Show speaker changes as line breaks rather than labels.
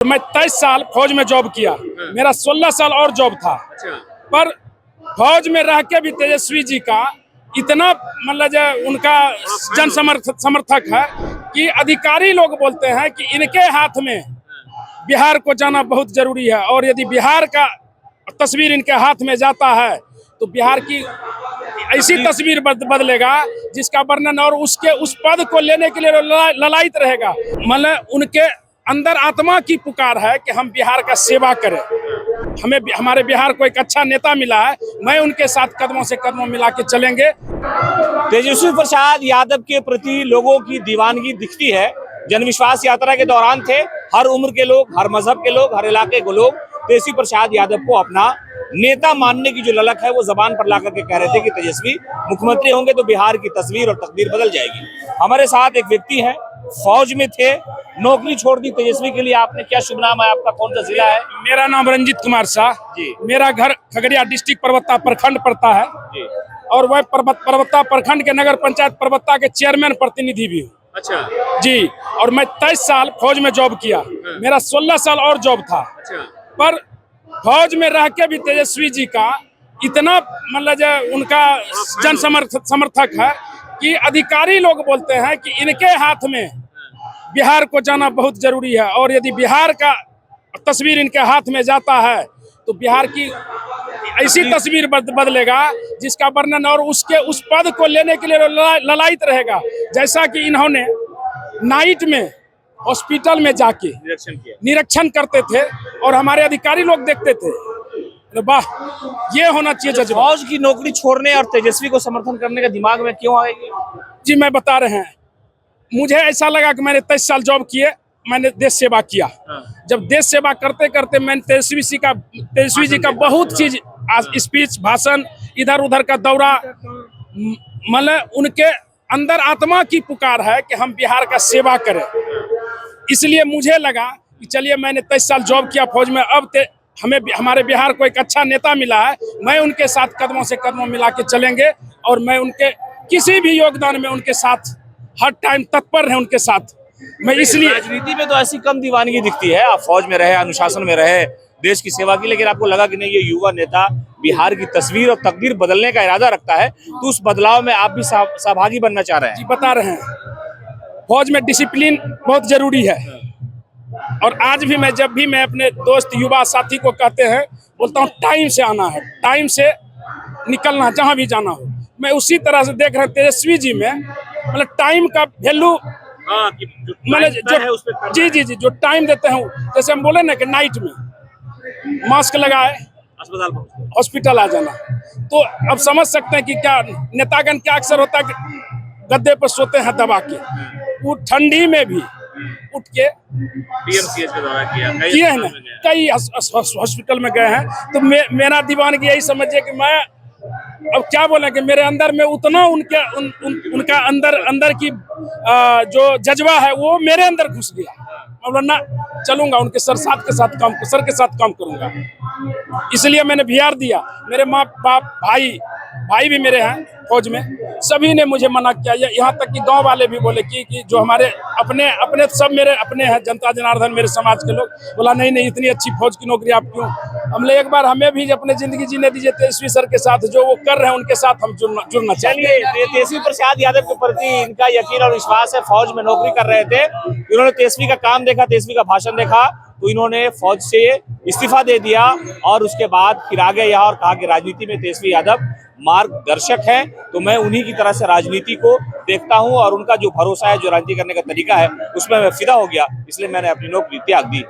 मैं 23 साल फौज में जॉब किया। मेरा 16 साल और जॉब था। पर फौज में रह के भी तेजस्वी जी का इतना मतलब जो उनका जन समर्थक है कि अधिकारी लोग बोलते हैं कि इनके हाथ में बिहार को जाना बहुत जरूरी है, और यदि बिहार का तस्वीर इनके हाथ में जाता है तो बिहार की ऐसी तस्वीर बदलेगा जिसका वर्णन, और उसके उस पद को लेने के लिए ललायित रहेगा। मतलब उनके अंदर आत्मा की पुकार है कि हम बिहार का सेवा करें। हमें हमारे बिहार को एक अच्छा नेता मिला है, मैं उनके साथ कदमों से कदमों मिला के चलेंगे।
तेजस्वी प्रसाद यादव के प्रति लोगों की दीवानगी दिखती है। जनविश्वास यात्रा के दौरान थे हर उम्र के लोग, हर मजहब के लोग, हर इलाके के लोग तेजस्वी प्रसाद यादव को अपना नेता मानने की जो ललक है वो जबान पर ला करके कह रहे थे कि तेजस्वी मुख्यमंत्री होंगे तो बिहार की तस्वीर और तकदीर बदल जाएगी। हमारे साथ एक व्यक्ति है, फौज में थे, नौकरी छोड़ दी तेजस्वी के लिए। आपने क्या शुभ नाम है आपका, कौन सा जिला है?
मेरा नाम रंजीत कुमार शाह जी। मेरा घर खगड़िया डिस्ट्रिक्ट परबत्ता प्रखंड पड़ता है जी। और वह परबत्ता प्रखंड के नगर पंचायत परबत्ता के चेयरमैन प्रतिनिधि भी हूँ।
अच्छा
जी। और मैं 23 साल फौज में जॉब किया। मेरा 16 साल और जॉब था। पर फौज में रह के भी तेजस्वी जी का इतना मतलब जो उनका जन समर्थक है कि अधिकारी लोग बोलते हैं कि इनके हाथ में बिहार को जाना बहुत जरूरी है, और यदि बिहार का तस्वीर इनके हाथ में जाता है तो बिहार की ऐसी तस्वीर बदलेगा जिसका वर्णन, और उसके उस पद को लेने के लिए ललायित रहेगा। जैसा कि इन्होंने नाइट में हॉस्पिटल में जाके निरीक्षण करते थे और हमारे अधिकारी लोग देखते थे। वाह, ये होना चाहिए जज्बा।
फौज की नौकरी छोड़ने और तेजस्वी को समर्थन करने का दिमाग में क्यों आएगी?
जी मैं बता रहे हैं, मुझे ऐसा लगा कि मैंने 23 साल जॉब किए, मैंने देश सेवा किया। जब देश सेवा करते करते मैंने तेजस्वी जी का बहुत चीज, स्पीच, भाषण, इधर उधर का दौरा, मतलब उनके अंदर आत्मा की पुकार है कि हम बिहार का सेवा करें। इसलिए मुझे लगा कि चलिए, मैंने 23 साल जॉब किया फौज में, अब हमारे बिहार को एक अच्छा नेता मिला है, मैं उनके साथ कदमों से कदमों मिला के चलेंगे, और मैं उनके किसी भी योगदान में उनके साथ हर टाइम तत्पर है उनके साथ। मैं इसलिए
राजनीति में तो ऐसी कम दीवानगी दिखती है। आप फौज में रहे, अनुशासन में रहे, देश की सेवा की, लेकिन आपको लगा कि नहीं, ये युवा नेता बिहार की तस्वीर और तकदीर बदलने का इरादा रखता है, तो उस बदलाव में आप भी सहभागी बनना चाह रहे हैं?
जी बता रहे हैं, फौज में डिसिप्लिन बहुत जरूरी है। और आज भी जब भी मैं अपने दोस्त युवा साथी को कहते हैं, बोलता हूँ टाइम से आना है, टाइम से निकलना, जहाँ भी जाना हो। मैं उसी तरह से देख रहे हैं तेजस्वी जी में, मतलब टाइम का वैल्यू, मतलब जी जो टाइम देते हैं। जैसे हम बोले ना कि नाइट में मास्क लगाए हॉस्पिटल आ जाना, तो अब समझ सकते हैं कि क्या नेतागण क्या अक्सर होता है कि गद्दे पर सोते हैं दबा के, वो ठंडी में भी उठ के
PMCH का दौरा
किए हैं ना, कई हॉस्पिटल में गए हैं। तो मेरा दीवानगी यही समझिए कि मैं अब क्या बोले कि मेरे अंदर में उतना उनका अंदर की जो जज्बा है वो मेरे अंदर घुस गया। मतलब ना चलूंगा उनके सर के साथ काम करूंगा। इसलिए मैंने VR दिया। मेरे माँ बाप, भाई भी मेरे हैं फौज में, सभी ने मुझे मना किया। यहाँ तक कि गांव वाले भी बोले कि जो हमारे अपने सब मेरे अपने हैं, जनता जनार्दन, मेरे समाज के लोग, बोला नहीं इतनी अच्छी फौज की नौकरी आप क्यों? हमने एक बार हमें भी अपने जिंदगी जीने दीजिए तेजस्वी सर के साथ, जो वो कर रहे हैं उनके साथ हम जुड़ना चाहिए।
तेजस्वी प्रसाद यादव के प्रति इनका यकीन और विश्वास है। फौज में नौकरी कर रहे थे, इन्होंने तेजस्वी का काम देखा, तेजस्वी का भाषण देखा, तो इन्होंने फौज से इस्तीफा दे दिया और उसके बाद फिर आ गए यहाँ और कहा कि राजनीति में तेजस्वी यादव मार्गदर्शक है, तो मैं उन्हीं की तरह से राजनीति को देखता हूं, और उनका जो भरोसा है, जो राजनीति करने का तरीका है, उसमें मैं फिदा हो गया, इसलिए मैंने अपनी नौकरी त्याग दी।